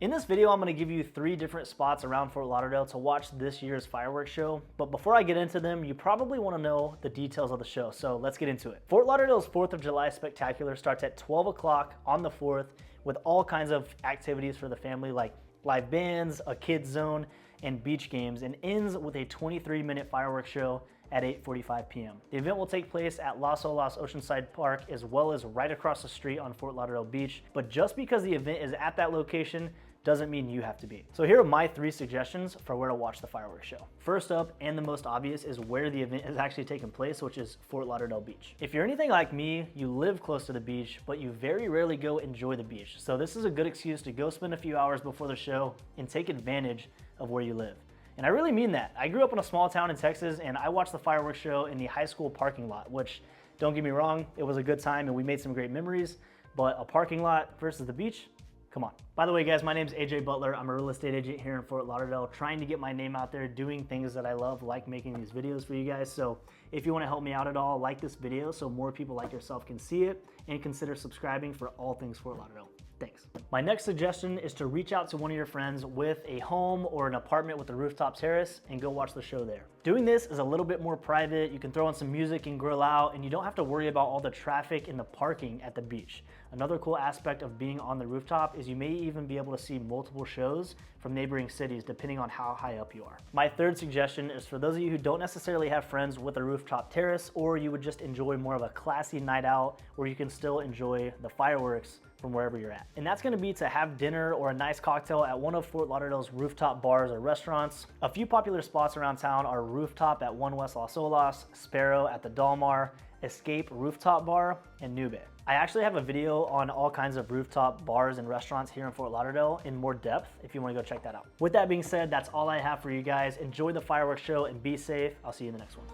In this video, I'm going to give you 3 different spots around Fort Lauderdale to watch this year's fireworks show. But before I get into them, you probably want to know the details of the show, so let's get into it. Fort Lauderdale's 4th of July Spectacular starts at 12 o'clock on the 4th with all kinds of activities for the family like live bands, a kids zone, and beach games, and ends with a 23-minute fireworks show at 8:45 p.m. The event will take place at Las Olas Oceanside Park as well as right across the street on Fort Lauderdale Beach. But just because the event is at that location doesn't mean you have to be. So here are my 3 suggestions for where to watch the fireworks show. First up, and the most obvious, is where the event is actually taking place, which is Fort Lauderdale Beach. If you're anything like me, you live close to the beach, but you very rarely go enjoy the beach. So this is a good excuse to go spend a few hours before the show and take advantage of where you live. And I really mean that. I grew up in a small town in Texas and I watched the fireworks show in the high school parking lot, which, don't get me wrong, it was a good time and we made some great memories, but a parking lot versus the beach? Come on. By the way, guys, my name's AJ Butler. I'm a real estate agent here in Fort Lauderdale, trying to get my name out there, doing things that I love, like making these videos for you guys. So if you want to help me out at all, like this video so more people like yourself can see it, and consider subscribing for all things Fort Lauderdale. Thanks. My next suggestion is to reach out to one of your friends with a home or an apartment with a rooftop terrace and go watch the show there. Doing this is a little bit more private. You can throw on some music and grill out, and you don't have to worry about all the traffic and the parking at the beach. Another cool aspect of being on the rooftop is you may even be able to see multiple shows from neighboring cities depending on how high up you are. My third suggestion is for those of you who don't necessarily have friends with a rooftop terrace, or you would just enjoy more of a classy night out where you can still enjoy the fireworks from wherever you're at. And that's gonna be to have dinner or a nice cocktail at one of Fort Lauderdale's rooftop bars or restaurants. A few popular spots around town are Rooftop at 1 West Las Olas, Sparrow at the Dalmar, Escape Rooftop Bar, and Nube. I actually have a video on all kinds of rooftop bars and restaurants here in Fort Lauderdale in more depth if you want to go check that out. With that being said, that's all I have for you guys. Enjoy the fireworks show and be safe. I'll see you in the next one.